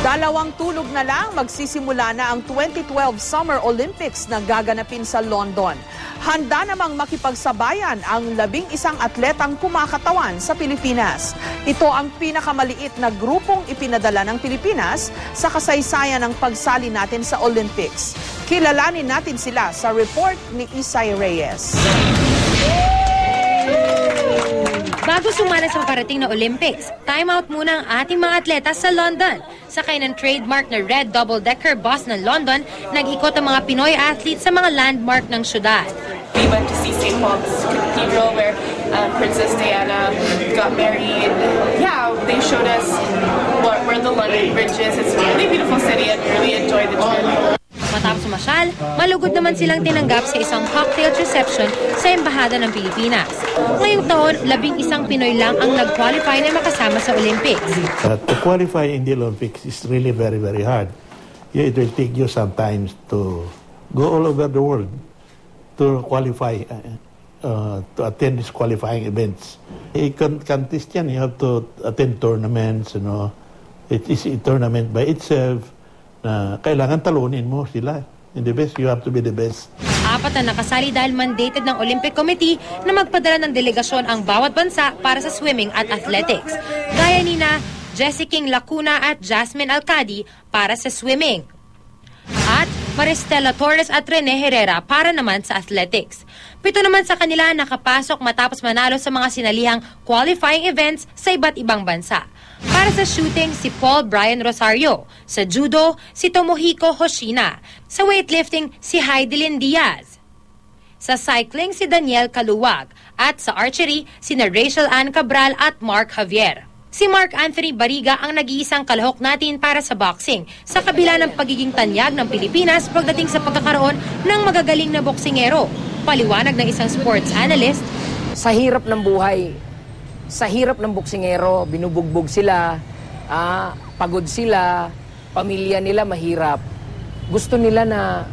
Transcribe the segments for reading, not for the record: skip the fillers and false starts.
2 tulog na lang, magsisimula na ang 2012 Summer Olympics na gaganapin sa London. Handa namang makipagsabayan ang 11 atletang kumakatawan sa Pilipinas. Ito ang pinakamaliit na grupong ipinadala ng Pilipinas sa kasaysayan ng pagsali natin sa Olympics. Kilalanin natin sila sa report ni Isay Reyes. Bago sumala sa parating na Olympics, time out muna ang ating mga atleta sa London. Sakay ng trademark na red double-decker bus ng London, nag-ikot ang mga Pinoy athletes sa mga landmark ng syudad. We went to see St. Paul's Cathedral where Princess Diana got married. Yeah, they showed us where the London Bridge is. It's a really beautiful city and really enjoyed the trip. Matapos masyal, malugod naman silang tinanggap sa isang cocktail reception sa Embahada ng Pilipinas. Ngayong taon, 11 Pinoy lang ang nag-qualify na makasama sa Olympics. To qualify in the Olympics is really very, very hard. It will take you sometimes to go all over the world to qualify, to attend these qualifying events. Contest yan, you have to attend tournaments, you know. It is a tournament by itself. Kailangan talunin mo sila. In the best, you have to be the best. 4 na nakasali dahil mandated ng Olympic Committee na magpadala ng delegasyon ang bawat bansa para sa swimming at athletics. Gaya ni na Jessie King Lacuna at Jasmine Alcadi para sa swimming. At Maristela Torres at Rene Herrera para naman sa athletics. 7 naman sa kanila nakapasok matapos manalo sa mga sinalihang qualifying events sa iba't ibang bansa. Para sa shooting, si Paul Brian Rosario. Sa judo, si Tomohiko Hoshina. Sa weightlifting, si Heidelin Diaz. Sa cycling, si Daniel Kaluwag. At sa archery, si Rachel Ann Cabral at Mark Javier. Si Mark Anthony Bariga ang nag-iisang kalahok natin para sa boxing, sa kabila ng pagiging tanyag ng Pilipinas pagdating sa pagkakaroon ng magagaling na boksingero. Paliwanag ng isang sports analyst, sa hirap ng buhay, sa hirap ng boksingero, binubugbog sila, pagod sila, pamilya nila mahirap. Gusto nila na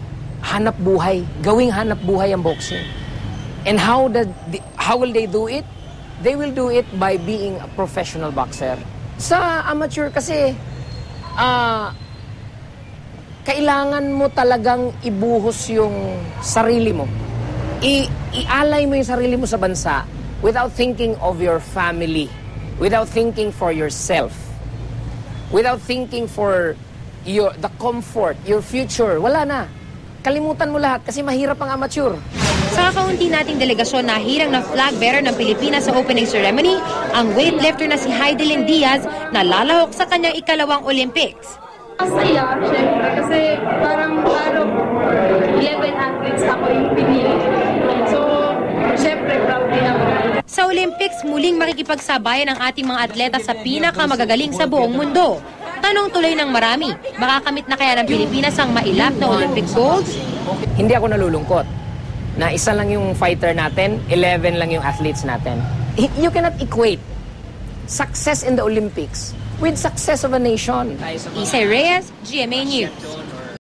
hanap buhay, gawing hanap buhay ang boxing. And how will they do it? They will do it by being a professional boxer. Sa amateur kasi, kailangan mo talagang ibuhos yung sarili mo. Ialay mo yung sarili mo sa bansa without thinking of your family, without thinking for yourself, without thinking for the comfort, your future. Wala na. Kalimutan mo lahat kasi mahirap ang amateur. Sa kakaunti nating delegasyon na hirang na flag bearer ng Pilipinas sa opening ceremony, ang weightlifter na si Heidelin Diaz na lalahok sa kanyang ikalawang Olympics. Masaya, syempre, kasi parang 11 athletes ako yung pinili. So, syempre, proud din ako. Sa Olympics, muling makikipagsabayan ang ating mga atleta sa pinakamagagaling sa buong mundo. Tanong tuloy ng marami, makakamit na kaya ng Pilipinas ang mailap na Olympic golds? Hindi ako nalulungkot na isa lang yung fighter natin, 11 lang yung athletes natin. You cannot equate success in the Olympics with success of a nation. Isay Reyes, GMA News.